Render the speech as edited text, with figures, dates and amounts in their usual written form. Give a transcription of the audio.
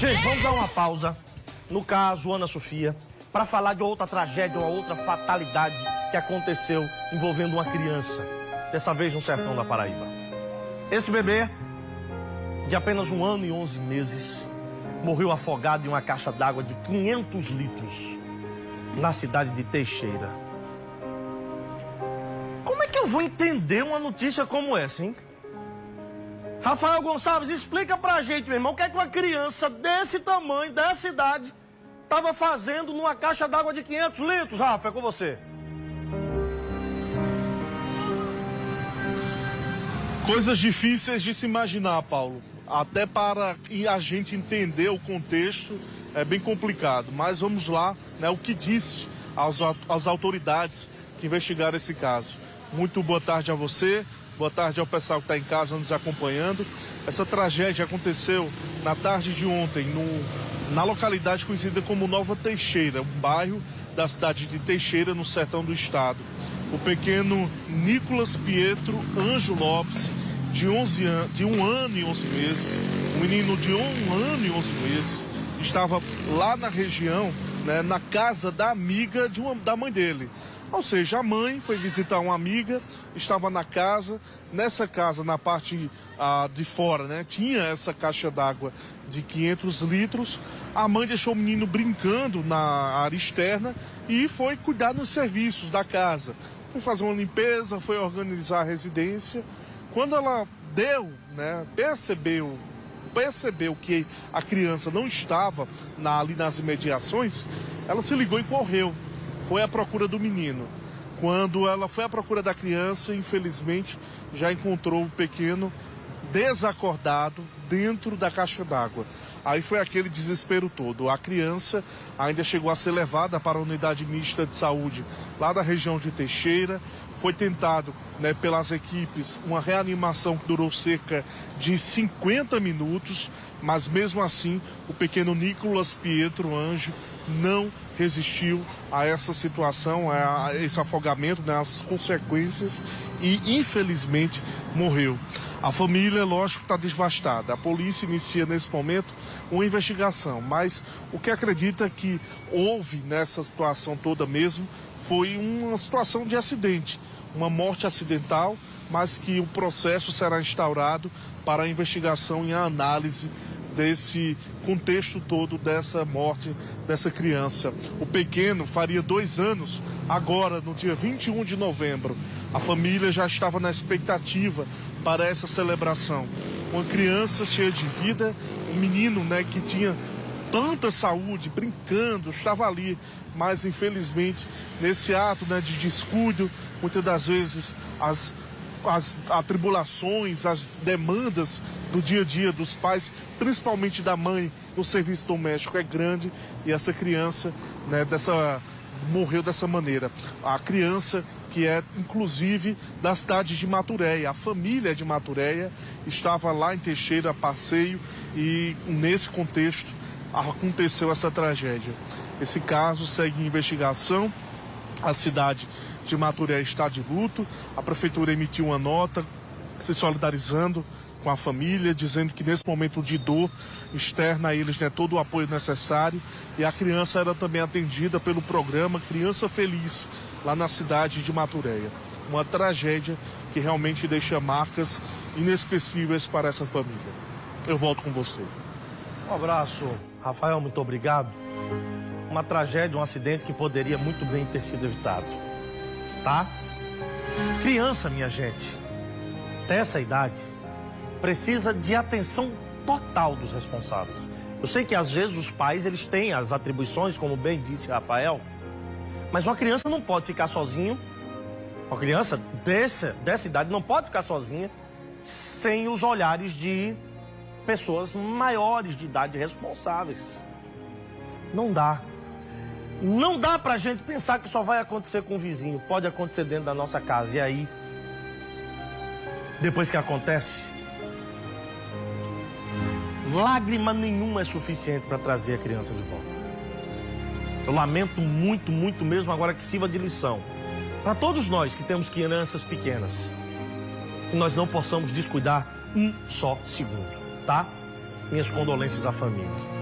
Gente, vamos dar uma pausa. No caso, Ana Sofia, para falar de outra tragédia, uma outra fatalidade que aconteceu envolvendo uma criança, dessa vez no sertão da Paraíba. Esse bebê, de apenas 1 ano e 11 meses, morreu afogado em uma caixa d'água de 500 litros, na cidade de Teixeira. Como é que eu vou entender uma notícia como essa, hein? Rafael Gonçalves, explica pra gente, meu irmão, o que é que uma criança desse tamanho, dessa idade, estava fazendo numa caixa d'água de 500 litros, Rafa, é com você. Coisas difíceis de se imaginar, Paulo. Até para a gente entender o contexto é bem complicado. Mas vamos lá, né, o que disse às autoridades que investigaram esse caso. Muito boa tarde a você, boa tarde ao pessoal que está em casa nos acompanhando. Essa tragédia aconteceu na tarde de ontem, na localidade conhecida como Nova Teixeira, um bairro da cidade de Teixeira, no sertão do estado. O pequeno Nicolas Pietro Ângelo Lopes, de 1 ano e 11 meses, um menino de 1 ano e 11 meses, estava lá na região, né, na casa da amiga da mãe dele. Ou seja, a mãe foi visitar uma amiga, estava na casa, nessa casa, na parte de fora, né, tinha essa caixa d'água de 500 litros, a mãe deixou o menino brincando na área externa e foi cuidar dos serviços da casa. Foi fazer uma limpeza, foi organizar a residência. Quando ela percebeu que a criança não estava ali nas imediações, ela se ligou e correu. Foi à procura do menino. Quando ela foi à procura da criança, infelizmente, já encontrou o pequeno desacordado dentro da caixa d'água. Aí foi aquele desespero todo. A criança ainda chegou a ser levada para a unidade mista de saúde lá da região de Teixeira. Foi tentado, né, pelas equipes uma reanimação que durou cerca de 50 minutos, mas mesmo assim o pequeno Nicolas Pietro Ângelo não resistiu a essa situação, a esse afogamento, né, as consequências, e infelizmente morreu. A família, lógico, está devastada. A polícia inicia nesse momento uma investigação, mas o que acredita que houve nessa situação toda mesmo foi uma situação de acidente, uma morte acidental, mas que o processo será instaurado para a investigação e a análise desse contexto todo dessa morte dessa criança. O pequeno faria 2 anos agora, no dia 21 de novembro. A família já estava na expectativa para essa celebração. Uma criança cheia de vida, um menino, né, que tinha tanta saúde, brincando, estava ali, mas infelizmente nesse ato, né, de descuido, muitas das vezes as atribulações, as demandas do dia a dia dos pais, principalmente da mãe no serviço doméstico, é grande, e essa criança, né, morreu dessa maneira. A criança que é inclusive da cidade de Maturéia, a família de Maturéia estava lá em Teixeira a passeio, e nesse contexto aconteceu essa tragédia. Esse caso segue em investigação. A cidade de Maturéia está de luto. A prefeitura emitiu uma nota se solidarizando com a família, dizendo que nesse momento de dor externa a eles, né, todo o apoio necessário. E a criança era também atendida pelo programa Criança Feliz, lá na cidade de Maturéia. Uma tragédia que realmente deixa marcas inesquecíveis para essa família. Eu volto com você. Um abraço, Rafael, muito obrigado. Uma tragédia, um acidente que poderia muito bem ter sido evitado, tá? Criança, minha gente, dessa idade, precisa de atenção total dos responsáveis. Eu sei que às vezes os pais, eles têm as atribuições, como bem disse Rafael, mas uma criança não pode ficar sozinha. Uma criança dessa idade não pode ficar sozinha sem os olhares de pessoas maiores de idade responsáveis. Não dá. Não dá pra gente pensar que só vai acontecer com o vizinho. Pode acontecer dentro da nossa casa. E aí, depois que acontece, lágrima nenhuma é suficiente para trazer a criança de volta. Eu lamento muito, muito mesmo, agora que sirva de lição para todos nós que temos crianças pequenas, que nós não possamos descuidar um só segundo, tá? Minhas condolências à família.